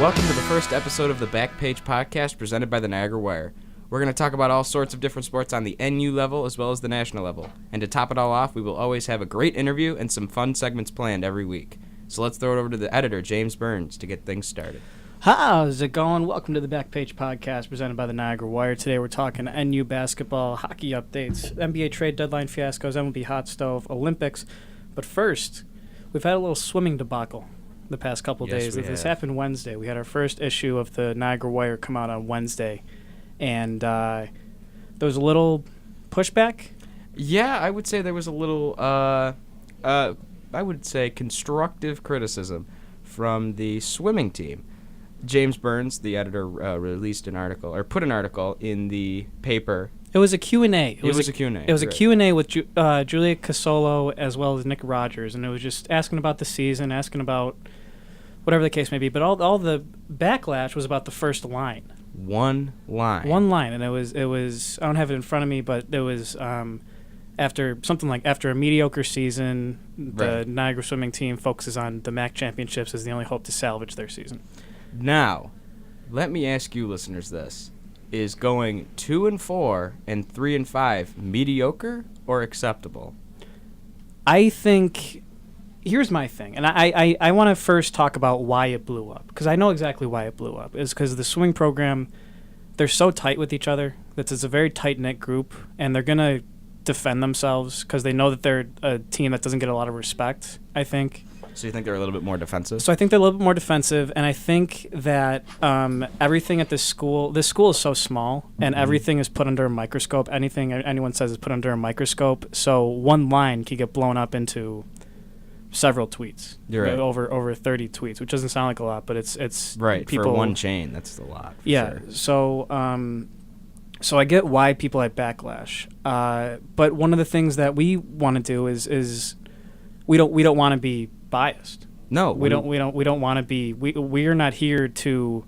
welcome to the first episode of the Backpage Podcast presented by the Niagara Wire. We're going to talk about all sorts of different sports on the NU level as well as the national level. And to top it all off, we will always have a great interview and some fun segments planned every week. So let's throw it over to the editor, James Burns, to get things started. How's it going? Welcome to the Backpage Podcast presented by the Niagara Wire. Today we're talking NU basketball, hockey updates, NBA trade deadline fiascos, MLB hot stove, Olympics. But first, we've had a little swimming debacle the past couple days. This happened Wednesday. We had our first issue of the Niagara Wire come out on Wednesday. And there was a little pushback? Yeah, I would say there was a little, I would say, constructive criticism from the swimming team. James Burns, the editor, released an article, or put an article in the paper. It was a Q&A. It was a Q&A. It was a Q&A with Julia Casolo as well as Nick Rogers, and it was just asking about the season, asking about whatever the case may be. But all the backlash was about the first line. One line, and it was. I don't have it in front of me, but it was after a mediocre season, the Niagara swimming team focuses on the MAC championships as the only hope to salvage their season. Now, let me ask you, listeners, this: is going 2-4 and 3-5 mediocre or acceptable? I think. Here's my thing, and I want to first talk about why it blew up, because I know exactly why it blew up. Is because the swimming program, they're so tight with each other that it's a very tight-knit group, and they're going to defend themselves because they know that they're a team that doesn't get a lot of respect, I think. So you think they're a little bit more defensive? So I think they're a little bit more defensive, and I think that everything at this school is so small, and everything is put under a microscope. Anything anyone says is put under a microscope, so one line can get blown up into several tweets. You're right. Over 30 tweets, which doesn't sound like a lot, but it's right people, for one chain. That's a lot. Yeah. Sure. So I get why people have backlash. But one of the things that we want to do is we don't want to be biased. No, we don't want to be. We are not here to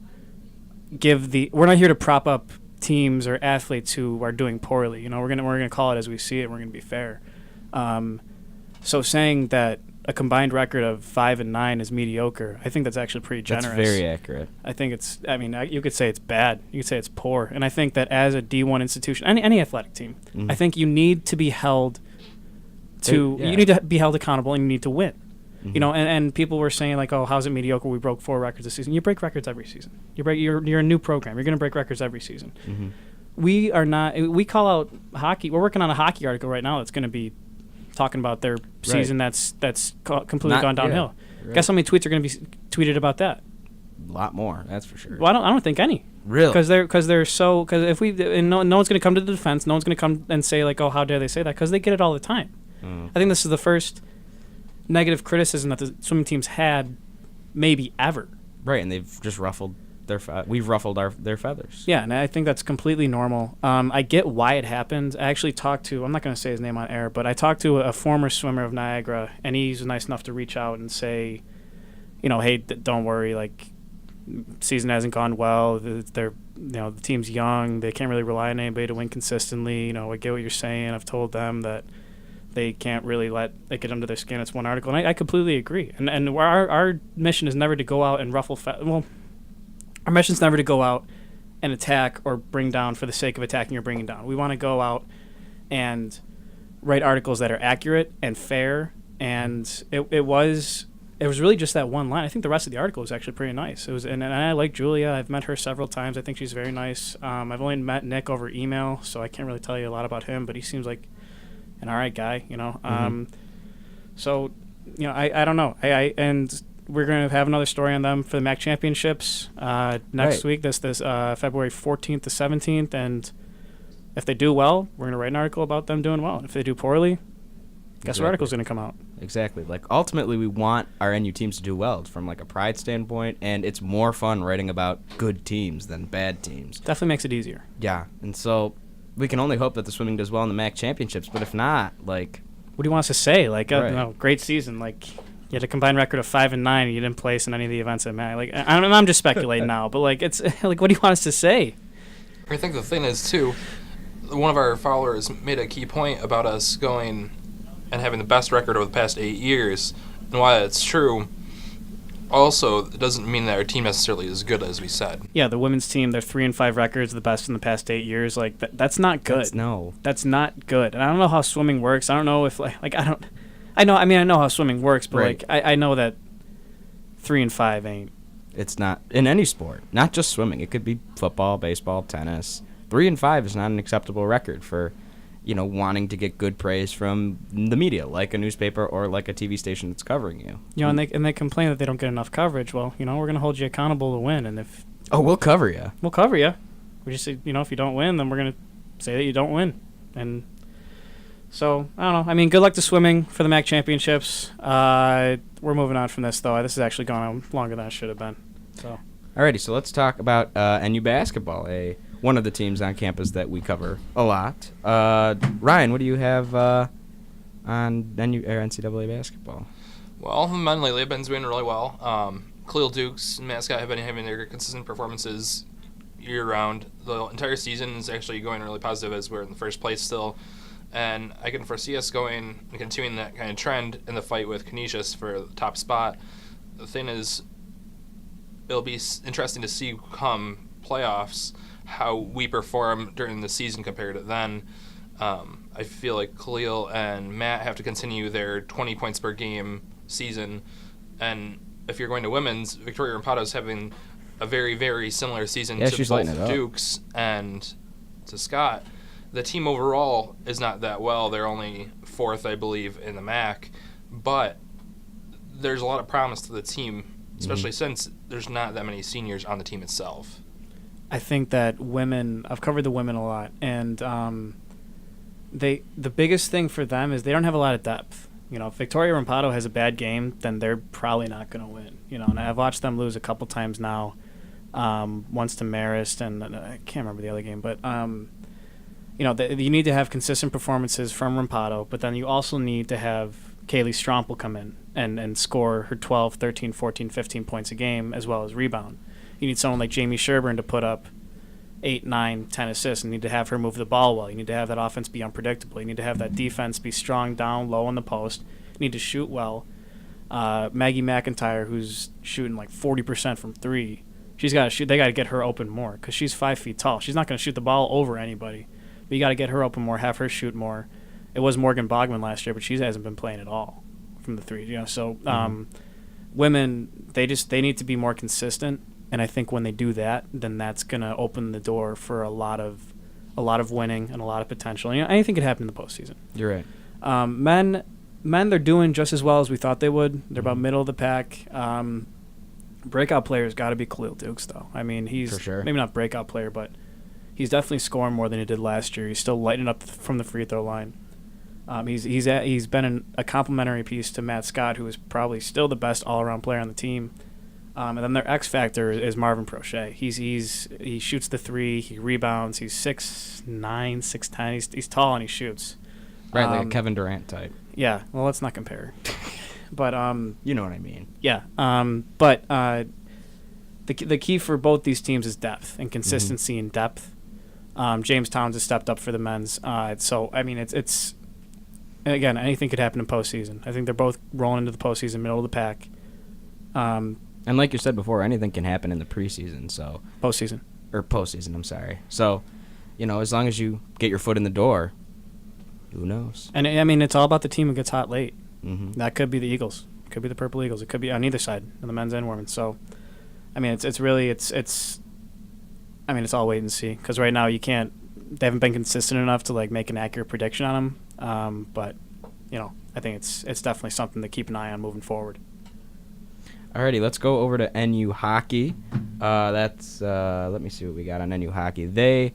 we're not here to prop up teams or athletes who are doing poorly. You know, we're gonna call it as we see it. We're gonna be fair. So saying that a combined record of 5-9 is mediocre, I think that's actually pretty generous. That's very accurate. I think you could say it's bad. You could say it's poor. And I think that as a D1 institution, any athletic team, I think you need to be held you need to be held accountable, and you need to win. Mm-hmm. You know, and people were saying like, oh, how's it mediocre? We broke 4 records this season. You break records every season. You're a new program. You're going to break records every season. Mm-hmm. We are not. We call out hockey. We're working on a hockey article right now that's going to be talking about their season that's completely gone downhill. Yeah, right. Guess how many tweets are going to be tweeted about that? A lot more, that's for sure. Well, I don't think any. Really? Because if no one's going to come to the defense, no one's going to come and say like, oh, how dare they say that? Because they get it all the time. I think this is the first negative criticism that the swimming teams had, maybe ever. Right, and they've just ruffled we've ruffled their feathers. Yeah, and I think that's completely normal. I get why it happened. I actually talked to, I'm not going to say his name on air, but I talked to a former swimmer of Niagara, and he's nice enough to reach out and say, you know, hey, don't worry, like, season hasn't gone well. The team's young. They can't really rely on anybody to win consistently. You know, I get what you're saying. I've told them that they can't really let it get under their skin. It's one article, and I completely agree. And our mission is never to go out and ruffle our mission's never to go out and attack or bring down for the sake of attacking or bringing down. We want to go out and write articles that are accurate and fair, and it was really just that one line. I think the rest of the article was actually pretty nice. It was, and I like Julia. I've met her several times. I think she's very nice. I've only met Nick over email, so I can't really tell you a lot about him, but he seems like an all right guy, you know. So, you know, I don't know. And we're going to have another story on them for the MAC championships next week, this February 14th to 17th. And if they do well, we're going to write an article about them doing well. And if they do poorly, guess what article's going to come out? Exactly. Like, ultimately, we want our NU teams to do well from, like, a pride standpoint, and it's more fun writing about good teams than bad teams. Definitely makes it easier. Yeah, and so we can only hope that the swimming does well in the MAC championships, but if not, like... What do you want us to say? Like, great season, like... You had a combined record of 5-9, and you didn't place in any of the events at MAC. Like, I'm just speculating now, but like, it's like, what do you want us to say? I think the thing is too, one of our followers made a key point about us going and having the best record over the past 8 years, and while it's true, also, it doesn't mean that our team necessarily is good, as we said. Yeah, the women's team, their 3-5 records, the best in the past 8 years. Like that's not good. That's not good. And I don't know how swimming works. I don't know if I know how swimming works, but Right. I know that 3-5 ain't. It's not in any sport, not just swimming. It could be football, baseball, tennis. 3-5 is not an acceptable record for, wanting to get good praise from the media, like a newspaper or like a TV station that's covering you. And they complain that they don't get enough coverage. Well, we're gonna hold you accountable to win, and if We'll cover you. we'll cover you, we just say, if you don't win, then we're gonna say that you don't win, and so I don't know. I mean, good luck to swimming for the MAC championships. We're moving on from this though. This has actually gone on longer than it should have been. So. Alrighty, so let's talk about NU basketball, one of the teams on campus that we cover a lot. Ryan, what do you have on NU or NCAA basketball? Well, the men lately have been doing really well. Khalil Dukes and Mascot have been having their consistent performances year-round. The entire season is actually going really positive as we're in the first place still. And I can foresee us going and continuing that kind of trend in the fight with Canisius for the top spot. The thing is, it'll be interesting to see come playoffs how we perform during the season compared to then. I feel like Khalil and Matt have to continue their 20 points per game season. And if you're going to women's, Victoria Rampado's having a very, very similar season to both Dukes and to Scott. The team overall is not that well. They're only 4th, I believe, in the MAC. But there's a lot of promise to the team, especially since there's not that many seniors on the team itself. I think that I've covered the women a lot, and the biggest thing for them is they don't have a lot of depth. If Victoria Rampado has a bad game, then they're probably not going to win. And I've watched them lose a couple times now, once to Marist, and I can't remember the other game, but you need to have consistent performances from Rampado, but then you also need to have Kaylee Strompel come in and score her 12, 13, 14, 15 points a game, as well as rebound. You need someone like Jamie Sherburne to put up 8, 9, 10 assists, and you need to have her move the ball well. You need to have that offense be unpredictable. You need to have that defense be strong down low on the post. You need to shoot well. Maggie McIntyre, who's shooting like 40% from 3, she's got to shoot. They got to get her open more because she's 5 feet tall. She's not going to shoot the ball over anybody, but you got to get her open more, have her shoot more. It was Morgan Bogman last year, but she hasn't been playing at all from the 3. So women, they need to be more consistent. And I think when they do that, then that's going to open the door for a lot of winning and a lot of potential. Anything could happen in the postseason. You're right. Men, they're doing just as well as we thought they would. They're about middle of the pack. Breakout player's got to be Khalil Dukes, though. I mean, he's for sure. Maybe not breakout player, but he's definitely scoring more than he did last year. He's still lighting up from the free throw line. He's been a complimentary piece to Matt Scott, who is probably still the best all-around player on the team. And then their X factor is Marvin Prochet. He shoots the 3. He rebounds. He's 6'9", 6'10". He's tall and he shoots. Right, like a Kevin Durant type. Yeah. Well, let's not compare. But you know what I mean. Yeah. But the key for both these teams is depth and consistency and depth. James Towns has stepped up for the men's. So I mean, it's again, anything could happen in postseason. I think they're both rolling into the postseason, middle of the pack. And like you said before, anything can happen in the preseason. So postseason. I'm sorry. So, as long as you get your foot in the door, who knows? And I mean, it's all about the team who gets hot late. Mm-hmm. That could be the Eagles. It could be the Purple Eagles. It could be on either side, on the men's and women's. So, I mean, it's really I mean, it's all wait and see because right now you can't. They haven't been consistent enough to like make an accurate prediction on them. But I think it's definitely something to keep an eye on moving forward. Alrighty, let's go over to NU hockey. Let me see what we got on NU hockey. Their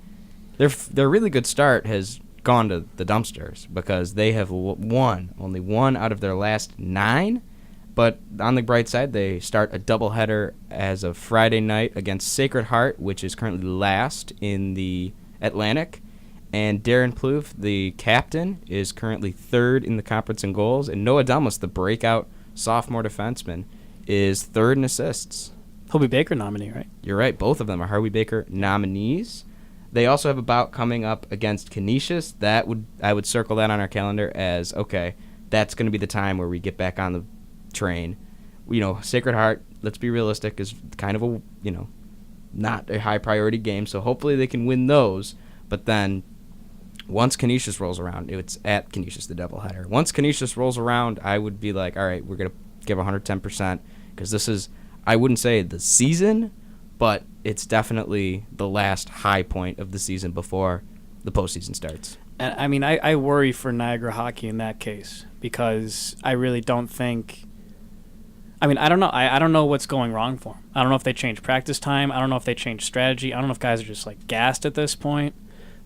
really good start has gone to the dumpsters because they have only won out of their last 9. But on the bright side, they start a doubleheader as of Friday night against Sacred Heart, which is currently last in the Atlantic. And Darren Plouffe, the captain, is currently 3rd in the conference in goals. And Noah Delmas, the breakout sophomore defenseman, is 3rd in assists. Hobie Baker nominee, right? You're right. Both of them are Harvey Baker nominees. They also have a bout coming up against Canisius. I would circle that on our calendar as, okay, that's going to be the time where we get back on the train. Sacred Heart let's be realistic, is kind of a, not a high priority game. So hopefully they can win those. But then once Canisius rolls around, it's at Canisius, the doubleheader. Once Canisius rolls around, I would be like, all right, we're going to give 110% because this is, I wouldn't say the season, but it's definitely the last high point of the season before the postseason starts. And I mean, I worry for Niagara hockey in that case because I really don't think. I mean, I don't know. I don't know what's going wrong for them. I don't know if they changed practice time. I don't know if they changed strategy. I don't know if guys are just like gassed at this point.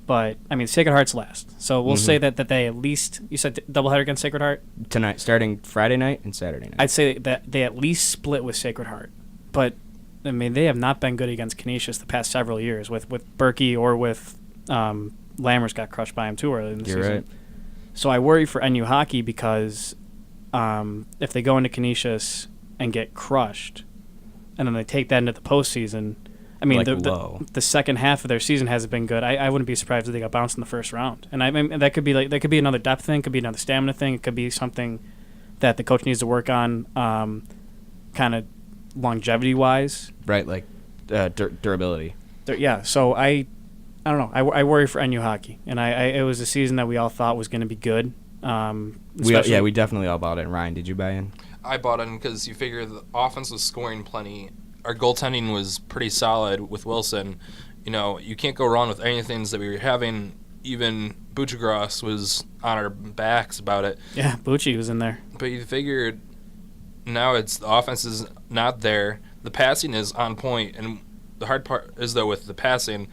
But I mean, Sacred Heart's last, so we'll say that they at least. You said doubleheader against Sacred Heart tonight, starting Friday night and Saturday night. I'd say that they at least split with Sacred Heart, but I mean, they have not been good against Canisius the past several years with Berkey or with. Lammers got crushed by him too early in the season. Right. So I worry for NU hockey because if they go into Canisius and get crushed, and then they take that into the postseason, I mean, the second half of their season hasn't been good. I wouldn't be surprised if they got bounced in the first round. And I mean, that could be another depth thing, could be another stamina thing, it could be something that the coach needs to work on, kind of longevity wise. Right, like durability. Yeah. So I don't know. I worry for NU hockey, and it was a season that we all thought was going to be good. We definitely all bought it. Ryan, did you buy in? I bought in because you figure the offense was scoring plenty. Our goaltending was pretty solid with Wilson. You can't go wrong with anything that we were having. Even Buchagras was on our backs about it. Yeah, Bucci was in there. But you figured now the offense is not there. The passing is on point, and the hard part is, though, with the passing,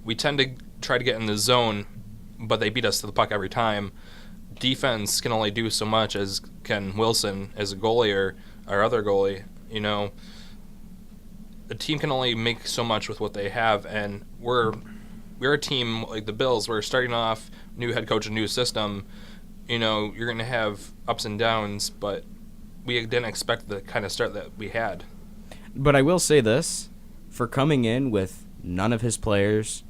we tend to try to get in the zone, but they beat us to the puck every time. Defense can only do so much as can Wilson as a goalie or our other goalie. A team can only make so much with what they have, and we're a team like the Bills. We're starting off, new head coach, a new system. You're going to have ups and downs, but we didn't expect the kind of start that we had. But I will say this, for coming in with none of his players,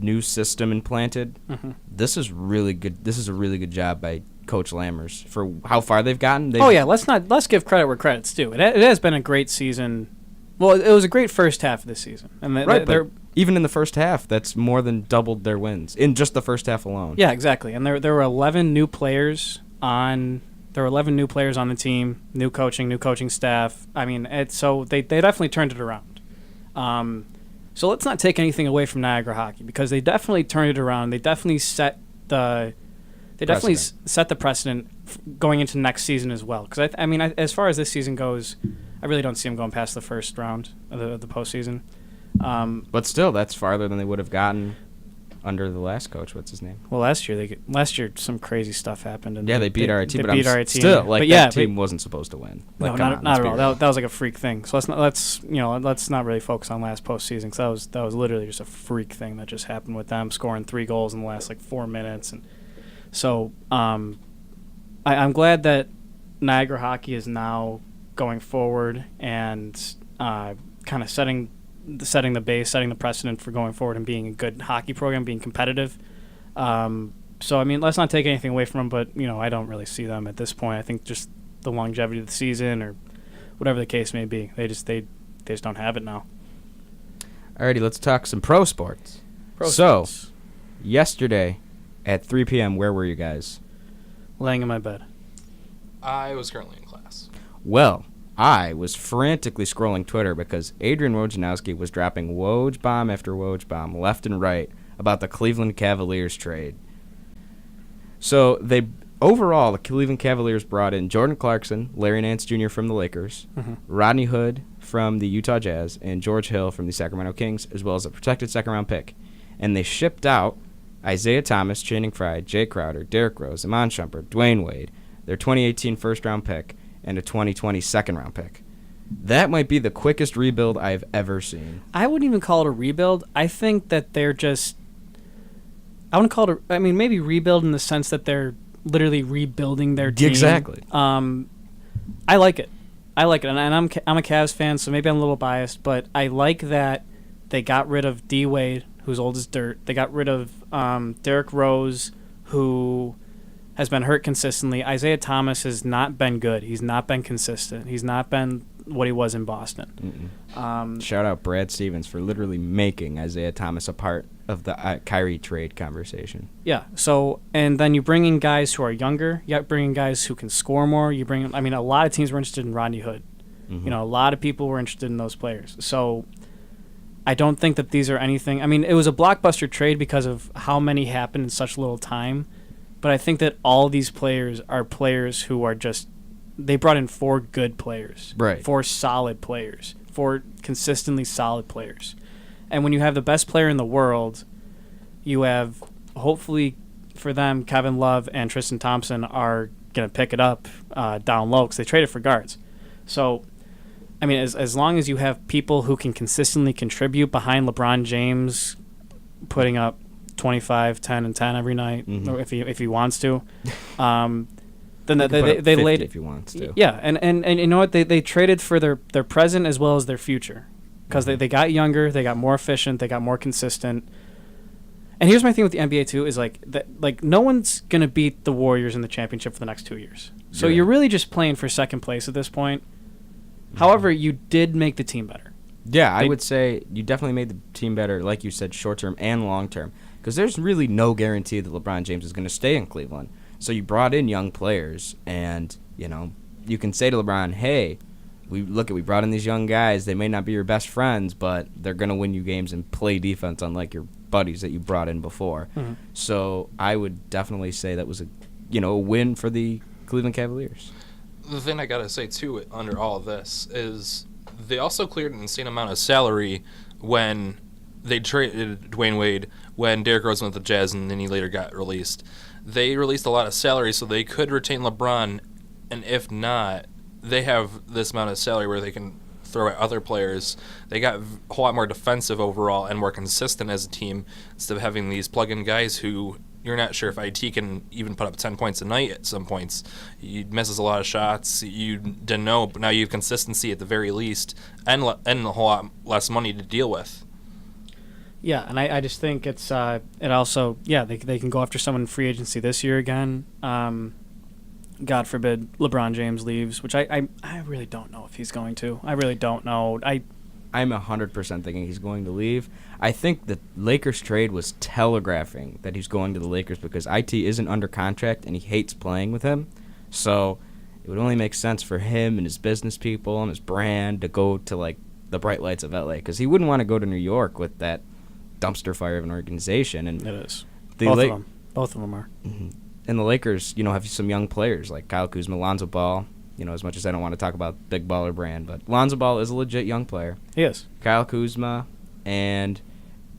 new system implanted, this is really good. This is a really good job by Coach Lammers for how far they've gotten. Let's give credit where credit's due. It has been a great season. Well, it was a great first half of the season, and but even in the first half, that's more than doubled their wins in just the first half alone. Yeah, exactly. And there were 11 new players on. There were 11 new players on the team, new coaching staff. I mean, so they definitely turned it around. So let's not take anything away from Niagara hockey because they definitely turned it around. They definitely set the precedent going into next season as well. Because I mean, as far as this season goes, I really don't see them going past the first round of the postseason. But still, that's farther than they would have gotten under the last coach. What's his name? Well, last year some crazy stuff happened. And they beat our team. They beat our team. Still, that team wasn't supposed to win. No, not at all. That was like a freak thing. So let's not really focus on last postseason because that was literally just a freak thing that just happened with them scoring 3 goals in the last 4 minutes. And so I'm glad that Niagara hockey is now going forward and kind of setting the base, setting the precedent for going forward and being a good hockey program, being competitive. So, I mean, let's not take anything away from them, but, I don't really see them at this point. I think just the longevity of the season or whatever the case may be, they just don't have it now. Alrighty, let's talk some pro sports. Sports. Yesterday at 3 p.m., where were you guys? Laying in my bed. I was currently in class. Well, I was frantically scrolling Twitter because Adrian Wojnarowski was dropping Woj bomb after Woj bomb left and right about the Cleveland Cavaliers trade. So overall, the Cleveland Cavaliers brought in Jordan Clarkson, Larry Nance Jr. from the Lakers, Rodney Hood from the Utah Jazz, and George Hill from the Sacramento Kings, as well as a protected second-round pick. And they shipped out Isaiah Thomas, Channing Frye, Jay Crowder, Derrick Rose, Iman Shumpert, Dwayne Wade, their 2018 first-round pick, and a 2020 second-round pick. That might be the quickest rebuild I've ever seen. I wouldn't even call it a rebuild. I think that they're just... I wouldn't call it maybe rebuild in the sense that they're literally rebuilding their team. Exactly. I like it. And I'm a Cavs fan, so maybe I'm a little biased, but I like that they got rid of D. Wade, who's old as dirt. They got rid of Derrick Rose, who has been hurt consistently. Isaiah Thomas has not been good. He's not been consistent. He's not been what he was in Boston. Shout out Brad Stevens for literally making Isaiah Thomas a part of the Kyrie trade conversation. Yeah. So, and then you bring in guys who are younger. You bring in guys who can score more. You bring in, I mean, a lot of teams were interested in Rodney Hood. You know, a lot of people were interested in those players. So I don't think that these are anything. I mean, it was a blockbuster trade because of how many happened in such little time. But I think that all these players are players who are just, they brought in 4 good players. Right. 4 solid players. 4 consistently solid players. And when you have the best player in the world, you have, hopefully for them, Kevin Love and Tristan Thompson are going to pick it up down low because they traded for guards. So, I mean, as long as you have people who can consistently contribute behind LeBron James putting up 25, 10, and 10 every night, or if he wants to, then they laid if he wants to. Yeah, and you know what? They traded for their present as well as their future because they got younger, they got more efficient, they got more consistent. And here's my thing with the NBA too is like no one's gonna beat the Warriors in the championship for the next 2 years. So you're really just playing for second place at this point. However, you did make the team better. Yeah, I would say you definitely made the team better, like you said, short-term and long-term. Because there's really no guarantee that LeBron James is going to stay in Cleveland. So you brought in young players, and, you know, you can say to LeBron, hey, we brought in these young guys. They may not be your best friends, but they're going to win you games and play defense unlike your buddies that you brought in before. So I would definitely say that was a win for the Cleveland Cavaliers. The thing I gotta say too under all of this is they also cleared an insane amount of salary when they traded Dwayne Wade, when Derrick Rose went with the Jazz, and then he later got released. They released a lot of salary so they could retain LeBron, and if not, they have this amount of salary where they can throw at other players. They got a whole lot more defensive overall and more consistent as a team instead of having these plug-in guys who you're not sure if IT can even put up 10 points a night at some points. He misses a lot of shots. You didn't know, but now you have consistency at the very least and a whole lot less money to deal with. Yeah, and I just think it's it also, they can go after someone in free agency this year again. God forbid LeBron James leaves, which I really don't know if he's going to. I really don't know. I'm 100% thinking he's going to leave. I think the Lakers trade was telegraphing that he's going to the Lakers because IT isn't under contract and he hates playing with him. So it would only make sense for him and his business people and his brand to go to like the bright lights of LA because he wouldn't want to go to New York with that dumpster fire of an organization. And it is. Both of them are. And the Lakers, have some young players like Kyle Kuzma, Lonzo Ball. As much as I don't want to talk about big baller brand, but Lonzo Ball is a legit young player. He is. Kyle Kuzma and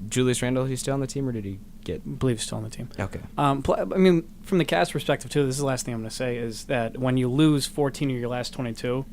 Julius Randle, he's still on the team, or did he get? I believe he's still on the team. Okay. I mean, from the Cavs' perspective, too, this is the last thing I'm going to say, is that when you lose 14 of your last 22,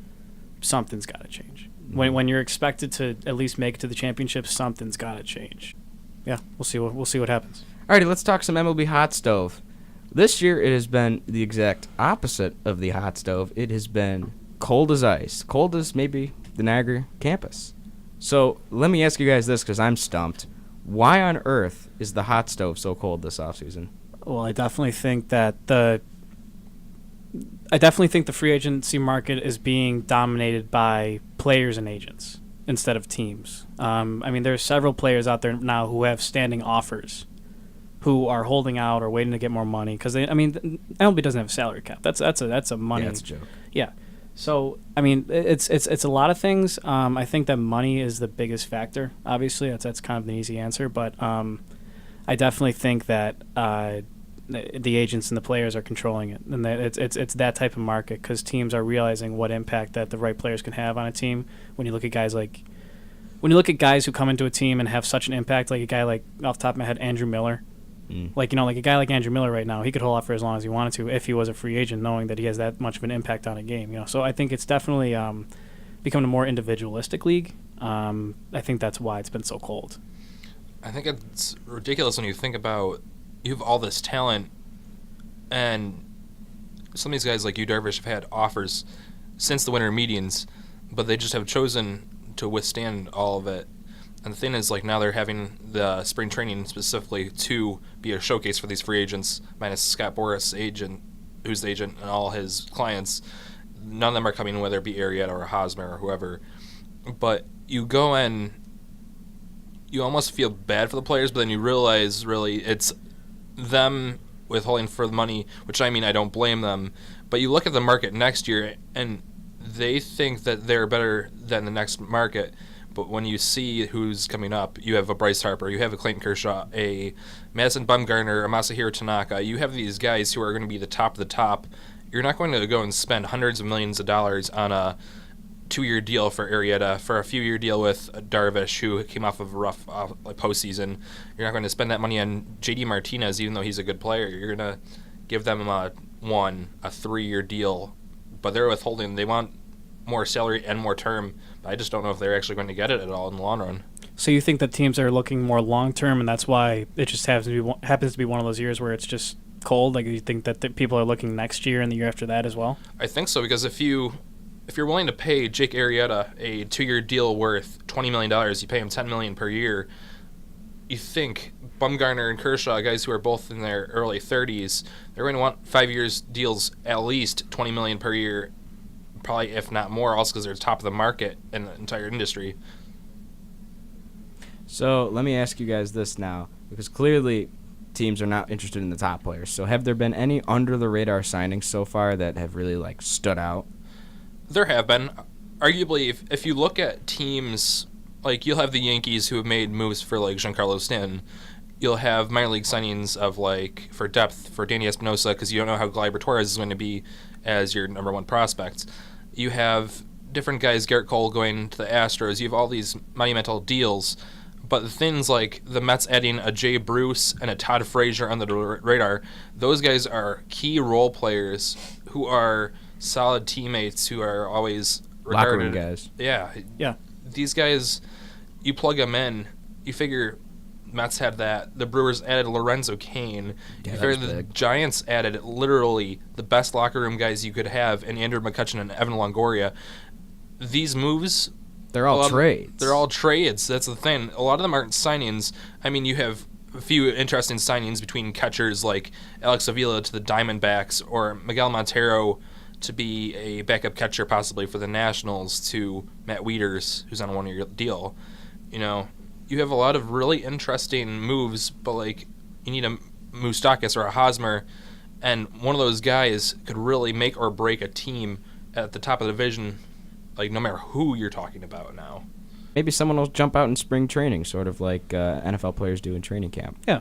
something's got to change. When you're expected to at least make it to the championship, something's got to change. Yeah, we'll see what happens. All righty, let's talk some MLB hot stove. This year, it has been the exact opposite of the hot stove. It has been cold as ice, cold as maybe the Niagara campus. So let me ask you guys this, because I'm stumped. Why on earth is the hot stove so cold this offseason? Well, I definitely think that the free agency market is being dominated by players and agents instead of teams. I mean, there's several players out there now who have standing offers, who are holding out or waiting to get more money because MLB doesn't have a salary cap. That's a money. Yeah, that's a joke. Yeah. So I mean, it's a lot of things. I think that money is the biggest factor. Obviously, that's kind of an easy answer, but I definitely think that the agents and the players are controlling it, and that it's that type of market because teams are realizing what impact that the right players can have on a team. When you look at guys who come into a team and have such an impact, like a guy like off the top of my head, Andrew Miller. Like a guy like Andrew Miller right now, he could hold out for as long as he wanted to if he was a free agent, knowing that he has that much of an impact on a game. So I think it's definitely becoming a more individualistic league. I think that's why it's been so cold. I think it's ridiculous when you think about you have all this talent, and some of these guys like Yu Darvish have had offers since the winter meetings, but they just have chosen to withstand all of it. And the thing is, like, now they're having the spring training specifically to be a showcase for these free agents, minus Scott Boras' agent, who's the agent, and all his clients. none of them are coming, whether it be Arietta or Hosmer or whoever. But you go in, you almost feel bad for the players, but then you realize really it's them withholding for the money, which I mean, I don't blame them. But you look at the market next year, and they think that they're better than the next market. But when you see who's coming up, you have a Bryce Harper, you have a Clayton Kershaw, a Madison Bumgarner, a Masahiro Tanaka. You have these guys who are going to be the top of the top. You're not going to go and spend hundreds of millions of dollars on a 2-year deal for Arrieta, for a few-year deal with Darvish, who came off of a rough postseason. You're not going to spend that money on J.D. Martinez, even though he's a good player. You're going to give them a 3-year deal, but they're withholding. They want more salary and more term. But I just don't know if they're actually going to get it at all in the long run. So you think that teams are looking more long-term, and that's why it just happens to be one of those years where it's just cold? Like, you think that people are looking next year and the year after that as well? I think so, because if you're willing to pay Jake Arrieta a 2-year deal worth $20 million, you pay him $10 million per year, you think Bumgarner and Kershaw, guys who are both in their early 30s, they're going to want 5 years deals at least $20 million per year, probably if not more, also because they're top of the market in the entire industry. So let me ask you guys this now, because clearly teams are not interested in the top players. So have there been any under-the-radar signings so far that have really, stood out? There have been. Arguably, if you look at teams, you'll have the Yankees who have made moves for, Giancarlo Stanton. You'll have minor league signings of, for depth, for Danny Espinosa, because you don't know how Gleyber Torres is going to be as your number one prospect. You have different guys, Garrett Cole going to the Astros. You have all these monumental deals. But the things like the Mets adding a Jay Bruce and a Todd Frazier on the radar, those guys are key role players who are solid teammates, who are always regarded. Locker room guys. Yeah. These guys, you plug them in, you figure Mets had that. The Brewers added Lorenzo Cain. Yeah, you figure the Giants added literally the best locker room guys you could have in Andrew McCutchen and Evan Longoria. These moves... They're all trades. They're all trades. That's the thing. A lot of them aren't signings. I mean, you have a few interesting signings between catchers like Alex Avila to the Diamondbacks, or Miguel Montero to be a backup catcher possibly for the Nationals, to Matt Wieters, who's on a 1-year deal. You have a lot of really interesting moves, but you need a Moustakas or a Hosmer, and one of those guys could really make or break a team at the top of the division, no matter who you're talking about now. Maybe someone will jump out in spring training, sort of like NFL players do in training camp. Yeah.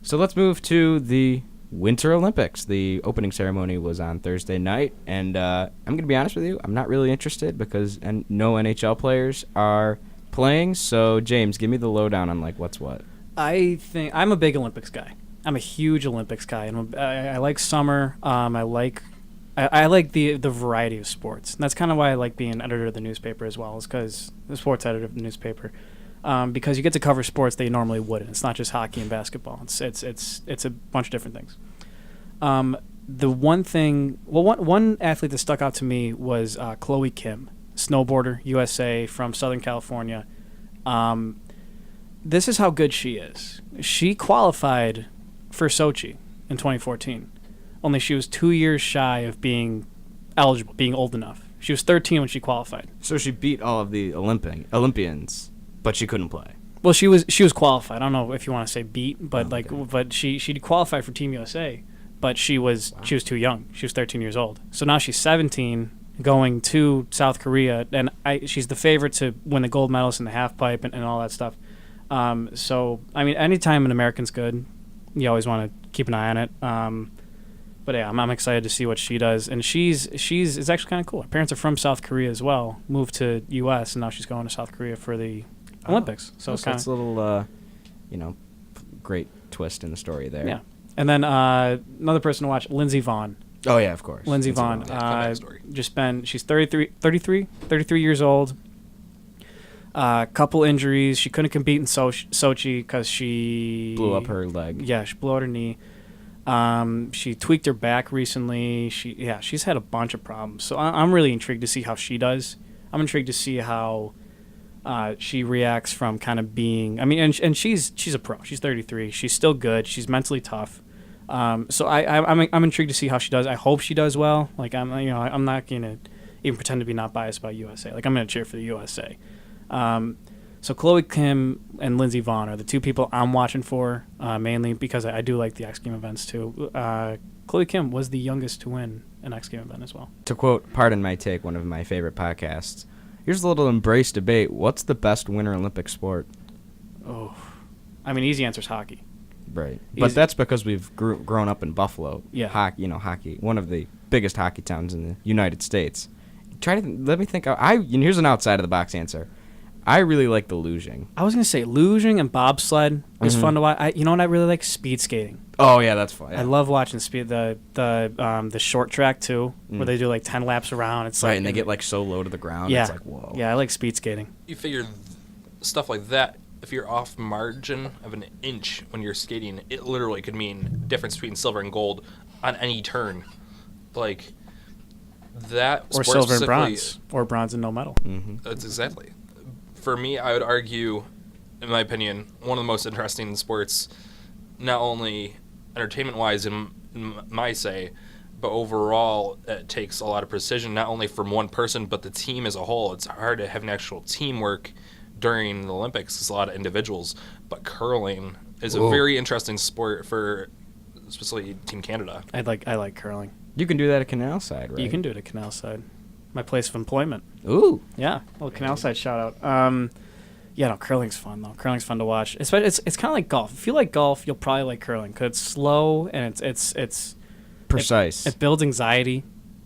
So let's move to the Winter Olympics. The opening ceremony was on Thursday night, and I'm going to be honest with you, I'm not really interested because no NHL players are playing. So, James, give me the lowdown on what's what. I think I'm a big Olympics guy. I'm a huge Olympics guy, and I like summer. I like the variety of sports. And that's kind of why I like being editor of the newspaper as well, is because the sports editor of the newspaper, because you get to cover sports that you normally wouldn't. It's not just hockey and basketball. It's a bunch of different things. The one thing, one athlete that stuck out to me was Chloe Kim, snowboarder, USA, from Southern California. This is how good she is. She qualified for Sochi in 2014. Only she was 2 years shy of being eligible, being old enough. She was 13 when she qualified. So she beat all of the Olympians, but she couldn't play. Well, she was qualified. I don't know if you want to say beat, but okay. but she qualified for Team USA, but she was too young. She was 13 years old. So now she's 17, going to South Korea, and she's the favorite to win the gold medals in the half pipe and all that stuff. So I mean, anytime an American's good, you always want to keep an eye on it. But yeah, I'm excited to see what she does, and it's actually kind of cool. Her parents are from South Korea as well. Moved to U.S. and now she's going to South Korea for the Olympics. So it's kind of a little, great twist in the story there. Yeah, and then another person to watch, Lindsey Vonn. Oh yeah, of course. Lindsey Vonn. Yeah, she's 33 years old. Couple injuries. She couldn't compete in Sochi because she blew up her leg. Yeah, she blew out her knee. She tweaked her back recently. She's had a bunch of problems. So I'm really intrigued to see how she does. I'm intrigued to see how she reacts from kind of being. I mean, and she's a pro. She's 33. She's still good. She's mentally tough. So I'm intrigued to see how she does. I hope she does well. Like I'm not gonna even pretend to be not biased about USA. Like I'm gonna cheer for the USA. So Chloe Kim and Lindsey Vonn are the two people I'm watching for, mainly because I do like the X Game events too. Chloe Kim was the youngest to win an X Game event as well. To quote Pardon My Take, one of my favorite podcasts, here's a little embrace debate. What's the best Winter Olympic sport? Oh, I mean, easy answer is hockey. Right. But that's because we've grown up in Buffalo. Yeah. Hockey, one of the biggest hockey towns in the United States. Let me think. Here's an outside of the box answer. I really like the luging. I was gonna say luging and bobsled is fun to watch. You know what I really like? Speed skating. Oh yeah, that's fun. Yeah. I love watching the short track too, where they do like 10 laps around. It's right, like, and they get like so low to the ground. Yeah, It's like whoa. Yeah, I like speed skating. You figure stuff like that. If you're off margin of an inch when you're skating, it literally could mean difference between silver and gold on any turn. Like that. Or silver and bronze, or bronze and no medal. Mm-hmm. That's exactly. For me, I would argue, in my opinion, one of the most interesting sports, not only entertainment-wise in my say, but overall it takes a lot of precision, not only from one person, but the team as a whole. It's hard to have an actual teamwork during the Olympics. It's a lot of individuals, but curling is a very interesting sport for especially Team Canada. I like curling. You can do that at Canal Side, right? You can do it at Canal Side. My place of employment. Ooh. Yeah, well, Canal Side shout out. Yeah, no, curling's fun though. Curling's fun to watch. It's kind of like golf. If you like golf, you'll probably like curling because it's slow and it's precise. It builds anxiety.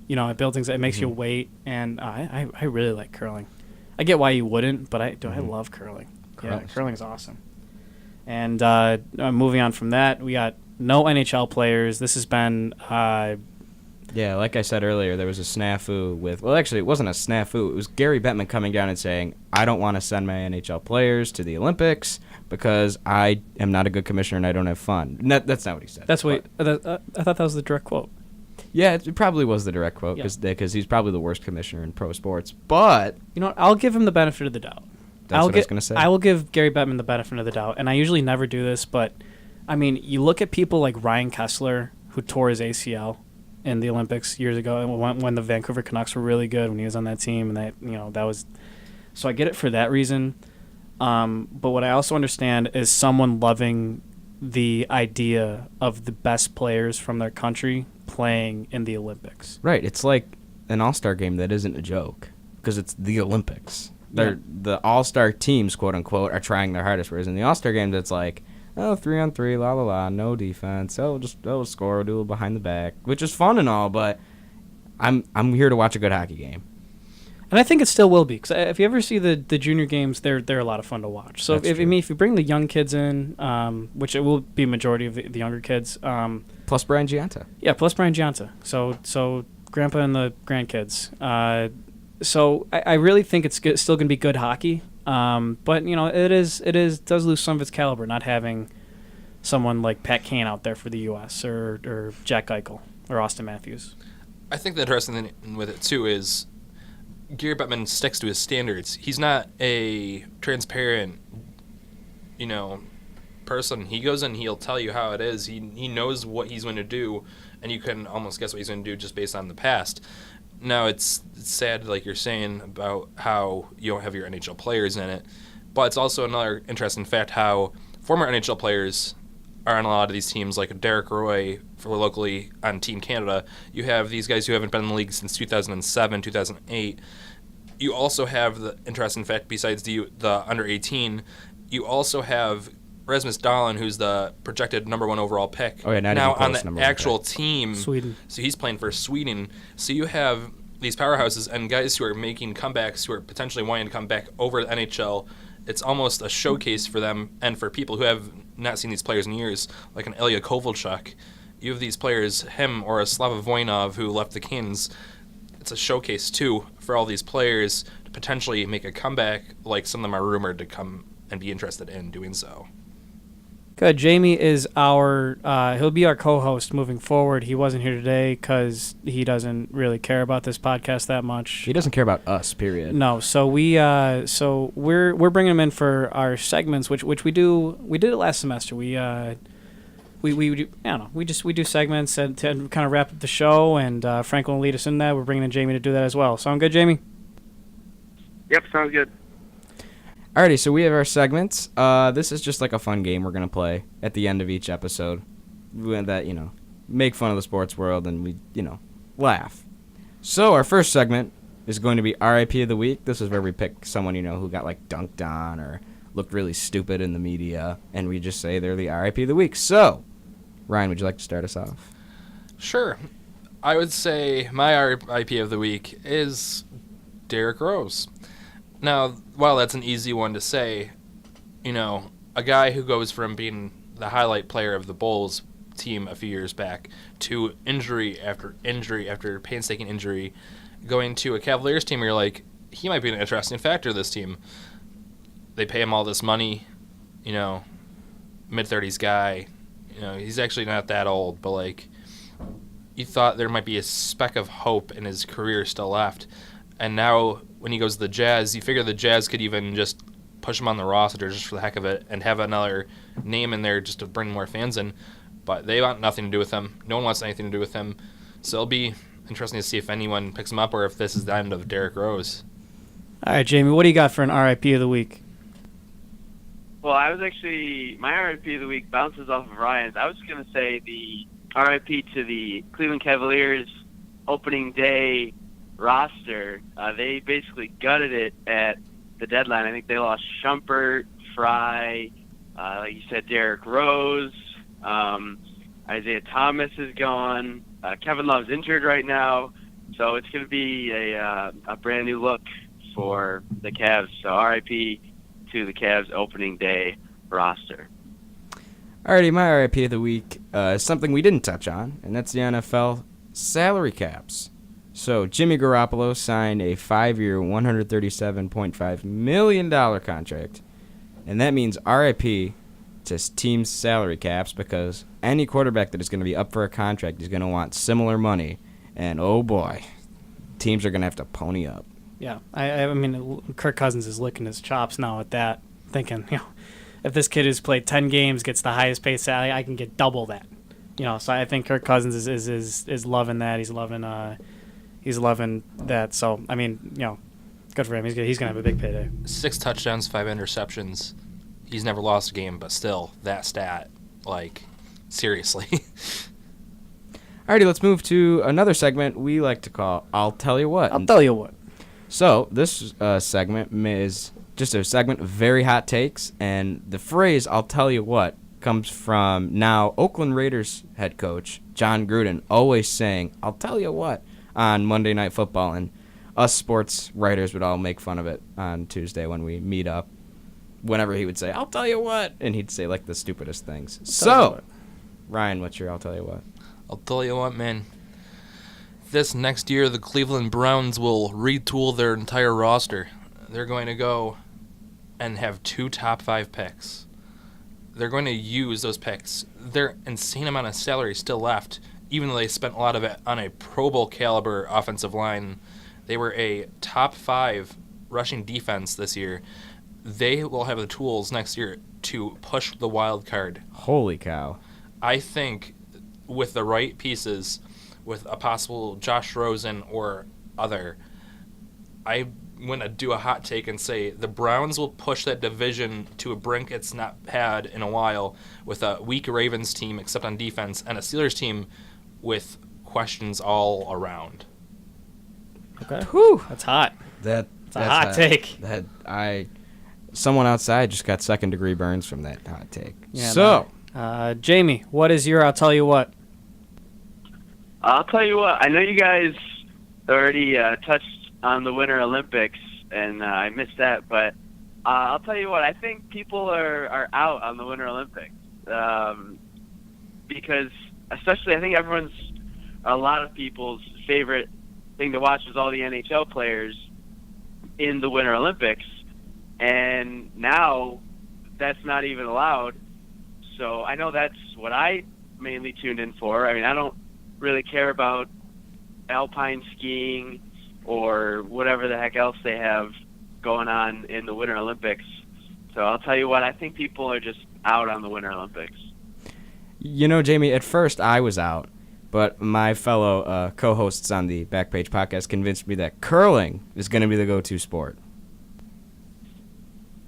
You know, it makes you wait, and I really like curling. I get why you wouldn't, but I love curling. Yeah, curling's awesome. And moving on from that, we got no NHL players. This has been. Yeah, like I said earlier, there was a snafu with... Well, actually, it wasn't a snafu. It was Gary Bettman coming down and saying, I don't want to send my NHL players to the Olympics because I am not a good commissioner and I don't have fun. That's not what he said. That's what... I thought that was the direct quote. Yeah, it probably was the direct quote because he's probably the worst commissioner in pro sports. But... You know what? I'll give him the benefit of the doubt. That's what I was going to say. I will give Gary Bettman the benefit of the doubt, and I usually never do this, but, I mean, you look at people like Ryan Kessler, who tore his ACL in the Olympics years ago, when the Vancouver Canucks were really good, when he was on that team, and that was, so I get it for that reason. But what I also understand is someone loving the idea of the best players from their country playing in the Olympics. Right, it's like an all-star game that isn't a joke because it's the Olympics. The all-star teams, quote unquote, are trying their hardest, whereas in the all-star games, it's like, 3-on-3, la la la, no defense. We'll score, we'll do a little behind the back, which is fun and all, but I'm here to watch a good hockey game. And I think it still will be, because if you ever see the junior games, they're a lot of fun to watch. So if you bring the young kids in, which it will be a majority of the younger kids, plus Brian Gianta. Yeah, plus Brian Gianta. So Grandpa and the grandkids. So I really think it's still going to be good hockey. But it does lose some of its caliber not having someone like Pat Kane out there for the U.S. or Jack Eichel or Austin Matthews. I think the interesting thing with it too is Gary Bettman sticks to his standards. He's not a transparent, person. He goes in, he'll tell you how it is. He knows what he's going to do, and you can almost guess what he's going to do just based on the past. Now, it's sad, like you're saying, about how you don't have your NHL players in it, but it's also another interesting fact how former NHL players are on a lot of these teams, like Derek Roy for locally on Team Canada. You have these guys who haven't been in the league since 2007, 2008. You also have the interesting fact, besides the under-18, you also have Rasmus Dahlin, who's the projected number 1 overall pick. Oh, yeah, now on the actual team. Sweden. So he's playing for Sweden. So you have these powerhouses and guys who are making comebacks, who are potentially wanting to come back over the NHL. It's almost a showcase for them and for people who have not seen these players in years, like an Ilya Kovalchuk. You have these players, him or a Slava Voinov who left the Kings. It's a showcase, too, for all these players to potentially make a comeback, like some of them are rumored to come and be interested in doing so. Good. Jamie is he'll be our co-host moving forward. He wasn't here today because he doesn't really care about this podcast that much. He doesn't care about us, period. No. So we're bringing him in for our segments, which we did it last semester. We do, I don't know. We do segments and to kind of wrap up the show, and Frank will lead us in that. We're bringing in Jamie to do that as well. Sound good, Jamie? Yep, sounds good. Alrighty, so we have our segments. This is just like a fun game we're gonna play at the end of each episode. That make fun of the sports world and we laugh. So our first segment is going to be RIP of the week. This is where we pick someone who got like dunked on or looked really stupid in the media, and we just say they're the RIP of the week. So, Ryan, would you like to start us off? Sure. I would say my RIP of the week is Derrick Rose. Now, while that's an easy one to say, a guy who goes from being the highlight player of the Bulls team a few years back to injury after painstaking injury, going to a Cavaliers team where you're like, he might be an interesting factor of this team. They pay him all this money, mid-30s guy. He's actually not that old, but like, you thought there might be a speck of hope in his career still left. And now when he goes to the Jazz, you figure the Jazz could even just push him on the roster just for the heck of it and have another name in there just to bring more fans in. But they want nothing to do with him. No one wants anything to do with him. So it'll be interesting to see if anyone picks him up or if this is the end of Derrick Rose. All right, Jamie, what do you got for an RIP of the week? Well, my RIP of the week bounces off of Ryan's. I was going to say the RIP to the Cleveland Cavaliers opening day roster. They basically gutted it at the deadline. I think they lost Shumpert, Fry, like you said, Derrick Rose, Isaiah Thomas is gone. Kevin Love's injured right now, so it's going to be a brand new look for the Cavs. So RIP to the Cavs opening day roster. Alrighty, my RIP of the week is something we didn't touch on, and that's the NFL salary caps. So Jimmy Garoppolo signed a 5-year, $137.5 million contract, and that means RIP to teams' salary caps because any quarterback that is going to be up for a contract is going to want similar money, and oh boy, teams are going to have to pony up. Yeah, I mean, Kirk Cousins is licking his chops now at that, thinking, if this kid who's played 10 games gets the highest paid salary, I can get double that. So I think Kirk Cousins is loving that. He's loving that. So I mean, good for him. He's gonna have a big payday. 6 touchdowns, 5 interceptions. He's never lost a game, but still, that stat, like, seriously. Alrighty, let's move to another segment we like to call I'll Tell You What. I'll tell you what. So this segment is just a segment of very hot takes, and the phrase I'll tell you what comes from now Oakland Raiders head coach John Gruden, always saying I'll tell you what on Monday Night Football, and us sports writers would all make fun of it on Tuesday when we meet up. Whenever he would say, I'll tell you what, and he'd say like the stupidest things. So, Ryan, what's your I'll tell you what? I'll tell you what, man. This next year, the Cleveland Browns will retool their entire roster. They're going to go and have 2 top 5 picks. They're going to use those picks. Their insane amount of salary still left, even though they spent a lot of it on a Pro Bowl caliber offensive line. They were a top 5 rushing defense this year. They will have the tools next year to push the wild card. Holy cow. I think with the right pieces, with a possible Josh Rosen or other, I'm going to do a hot take and say the Browns will push that division to a brink it's not had in a while with a weak Ravens team except on defense and a Steelers team with questions all around. Okay. Whew. That's hot. That's a hot take. Someone outside just got second-degree burns from that hot take. Yeah, so, Jamie, what is your I'll tell you what? I'll tell you what. I know you guys already touched on the Winter Olympics, and I missed that, but I'll tell you what. I think people are out on the Winter Olympics because, especially, I think a lot of people's favorite thing to watch is all the NHL players in the Winter Olympics. And now that's not even allowed. So I know that's what I mainly tuned in for. I mean, I don't really care about alpine skiing or whatever the heck else they have going on in the Winter Olympics. So I'll tell you what, I think people are just out on the Winter Olympics. Jamie, at first I was out, but my fellow co-hosts on the Backpage podcast convinced me that curling is going to be the go-to sport.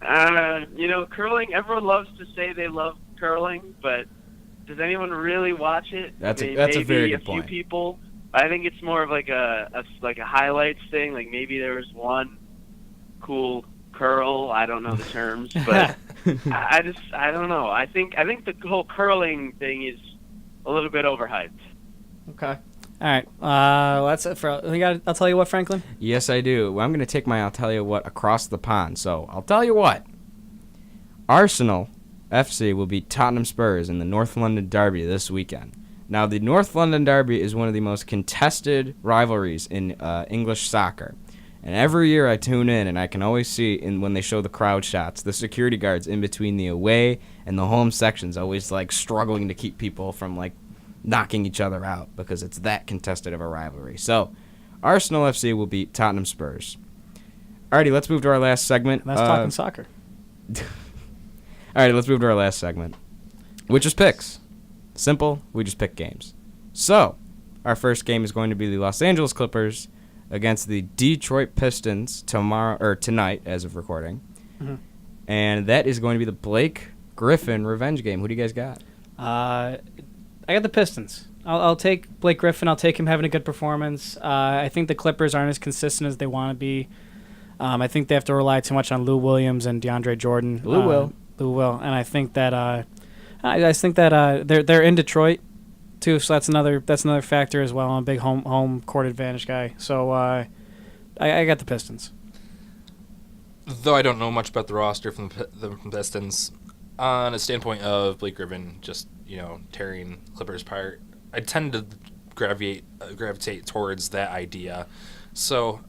Curling, everyone loves to say they love curling, but does anyone really watch it? That's a maybe very good a few point. people. I think it's more of like a highlights thing. Like maybe there was one cool curl. I don't know the terms, but I don't know. I think the whole curling thing is a little bit overhyped. Okay. All right. That's it for. I'll tell you what, Franklin. Yes, I do. Well, I'm going to take my I'll tell you what across the pond. So I'll tell you what. Arsenal FC will beat Tottenham Spurs in the North London Derby this weekend. Now, the North London Derby is one of the most contested rivalries in English soccer. And every year I tune in, and I can always see when they show the crowd shots, the security guards in between the away and the home sections always struggling to keep people from knocking each other out because it's that contested of a rivalry. So, Arsenal FC will beat Tottenham Spurs. Alrighty, let's move to our last segment. That's talking soccer. Alright, let's move to our last segment, which is picks. Simple, we just pick games. So, our first game is going to be the Los Angeles Clippers against the Detroit Pistons tonight, as of recording. Mm-hmm. And that is going to be the Blake Griffin revenge game. Who do you guys got? I got the Pistons. I'll take Blake Griffin. I'll take him having a good performance. I think the Clippers aren't as consistent as they want to be. I think they have to rely too much on Lou Williams and DeAndre Jordan. Lou will, and I think that they're in Detroit too, so that's another factor as well. I'm a big home court advantage guy, so I got the Pistons. Though I don't know much about the roster from the Pistons, on a standpoint of Blake Griffin just tearing Clippers apart, I tend to gravitate towards that idea. So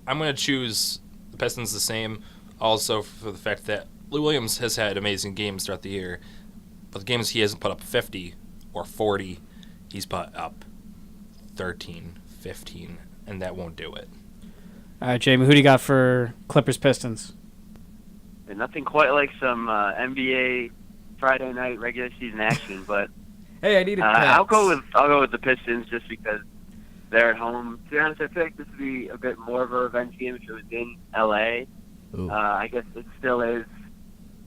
I'm going to choose the Pistons the same, also for the fact that Lou Williams has had amazing games throughout the year, but the games he hasn't put up 50 or 40, he's put up 13, 15, and that won't do it. All right, Jamie, who do you got for Clippers Pistons? And nothing quite like some NBA Friday night regular season action, but Hey, I need a I'll go with the Pistons just because they're at home. To be honest, I feel like this would be a bit more of a revenge game if it was in LA. I guess it still is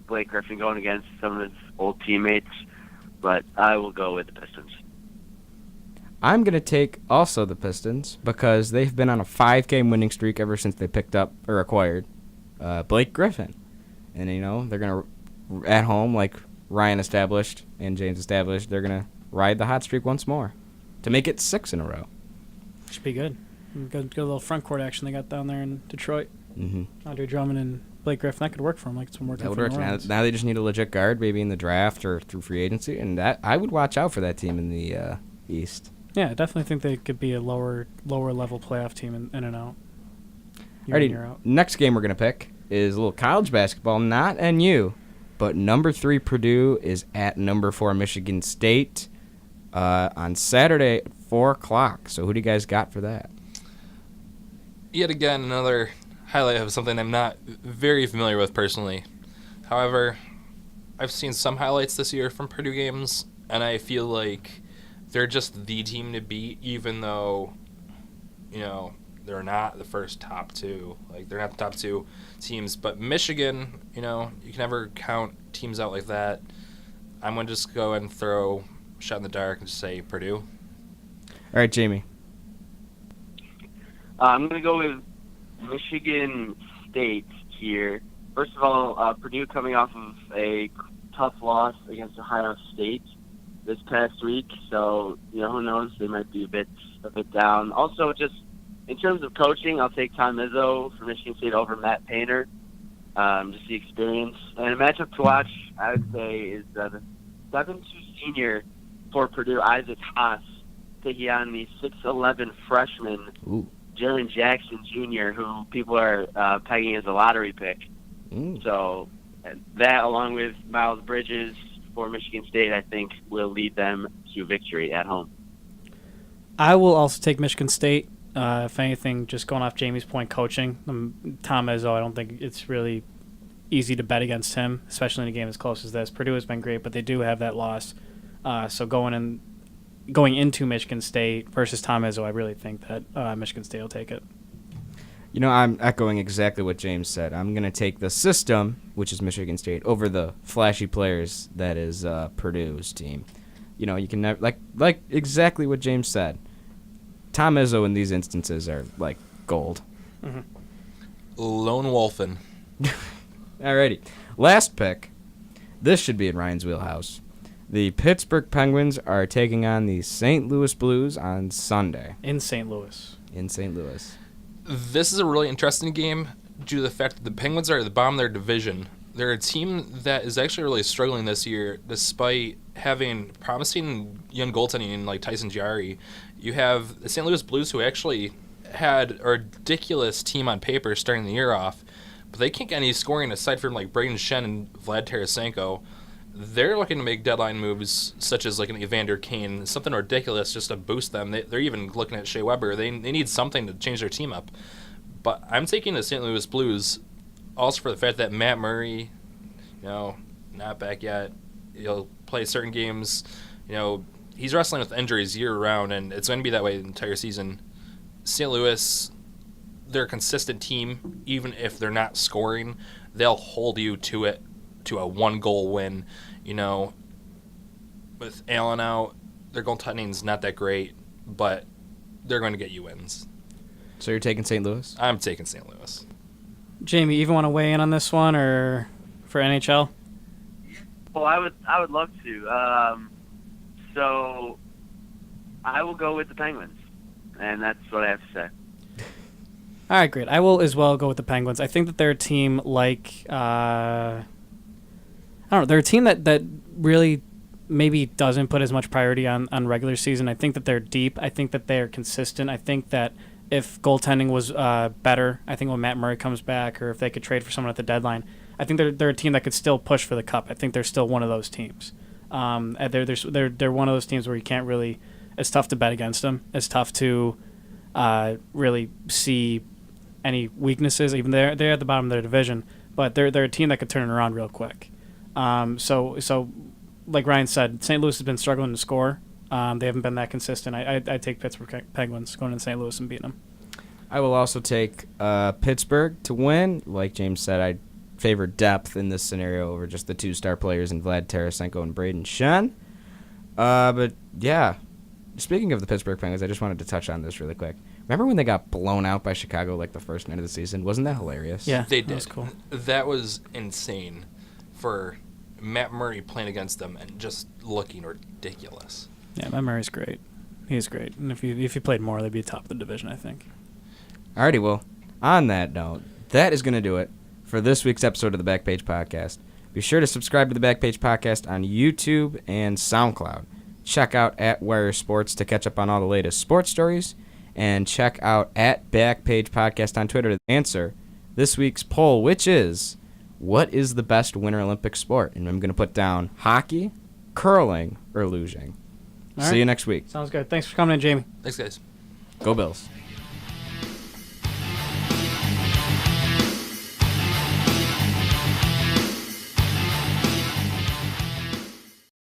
Blake Griffin going against some of his old teammates, but I will go with the Pistons. I'm going to take also the Pistons because they've been on a 5-game winning streak ever since they picked up or acquired Blake Griffin. And, they're going to, at home, like Ryan established and James established, they're going to ride the hot streak once more to make it 6 in a row. Should be good. Good little front court action they got down there in Detroit. Mm-hmm. Andre Drummond and Blake Griffin, that could work for him. Like it's been working That would for work. him. Now they just need a legit guard, maybe in the draft or through free agency, and that I would watch out for that team in the East. Yeah, I definitely think they could be a lower level playoff team in and out. Alrighty, next game we're going to pick is a little college basketball, not NU, but number 3 Purdue is at number 4 Michigan State on Saturday at 4 o'clock. So who do you guys got for that? Yet again, another highlight of something I'm not very familiar with personally. However, I've seen some highlights this year from Purdue games, and I feel like they're just the team to beat, even though, they're not the first top 2. Like, they're not the top 2 teams. But Michigan, you can never count teams out like that. I'm going to just go and throw a shot in the dark and just say Purdue. All right, Jamie. I'm going to go with Michigan State here. First of all, Purdue coming off of a tough loss against Ohio State this past week, so who knows? They might be a bit down. Also, just in terms of coaching, I'll take Tom Izzo for Michigan State over Matt Painter. Just the experience and a matchup to watch, I would say, is the 7'2" senior for Purdue, Isaac Haas, taking on the 6'11" freshman. Ooh. Jaren Jackson Jr., who people are pegging as a lottery pick. So that, along with Miles Bridges for Michigan State, I think will lead them to victory at home. I will also take Michigan State. If anything, just going off Jamie's point, coaching. Tom Izzo, I don't think it's really easy to bet against him, especially in a game as close as this. Purdue has been great, but they do have that loss So going into Michigan State versus Tom Izzo, I really think that Michigan State will take it. You know, I'm echoing exactly what James said. I'm going to take the system, which is Michigan State, over the flashy players that is Purdue's team. You know, you can never, like exactly what James said. Tom Izzo in these instances are like gold. Mm-hmm. Lone Wolfen. Alrighty. Last pick. This should be in Ryan's wheelhouse. The Pittsburgh Penguins are taking on the St. Louis Blues on Sunday. In St. Louis. In St. Louis. This is a really interesting game due to the fact that the Penguins are at the bottom of their division. They're a team that is actually really struggling this year, despite having promising young goaltending like Tyson Giari. You have the St. Louis Blues, who actually had a ridiculous team on paper starting the year off, but they can't get any scoring aside from like Braden Shen and Vlad Tarasenko. They're looking to make deadline moves such as like an Evander Kane, something ridiculous just to boost them. They're even looking at Shea Weber. They need something to change their team up. But I'm taking the St. Louis Blues also for the fact that Matt Murray, not back yet. He'll play certain games. He's wrestling with injuries year-round, and it's going to be that way the entire season. St. Louis, they're a consistent team. Even if they're not scoring, they'll hold you to a one-goal win. With Allen out, their goaltending's not that great, but they're going to get you wins. So you're taking St. Louis? I'm taking St. Louis. Jamie, you even want to weigh in on this one, or for NHL? Well, I would love to. So I will go with the Penguins, and that's what I have to say. All right, great. I will as well go with the Penguins. I think that they're a team like I don't know. They're a team that really maybe doesn't put as much priority on regular season. I think that they're deep. I think that they're consistent. I think that if goaltending was better, I think when Matt Murray comes back, or if they could trade for someone at the deadline, I think they're a team that could still push for the cup. I think they're still one of those teams. They're one of those teams where you can't really. It's tough to bet against them. It's tough to really see any weaknesses. Even they're at the bottom of their division, but they're a team that could turn it around real quick. So like Ryan said, St. Louis has been struggling to score. They haven't been that consistent. I take Pittsburgh Penguins going to St. Louis and beating them. I will also take Pittsburgh to win. Like James said, I favor depth in this scenario over just the two-star players in Vlad Tarasenko and Braden Shen. But, yeah, speaking of the Pittsburgh Penguins, I just wanted to touch on this really quick. Remember when they got blown out by Chicago like the first night of the season? Wasn't that hilarious? Yeah, they did. That was cool. That was insane for Matt Murray playing against them and just looking ridiculous. Yeah, Matt Murray's great. He's great. And if he played more, they'd be top of the division, I think. Alrighty, well, on that note, that is going to do it for this week's episode of the Backpage Podcast. Be sure to subscribe to the Backpage Podcast on YouTube and SoundCloud. Check out @Wire Sports to catch up on all the latest sports stories. And check out @Backpage Podcast on Twitter to answer this week's poll, which is, what is the best Winter Olympic sport? And I'm going to put down hockey, curling, or luging. See you next week. Sounds good. Thanks for coming in, Jamie. Thanks, guys. Go Bills.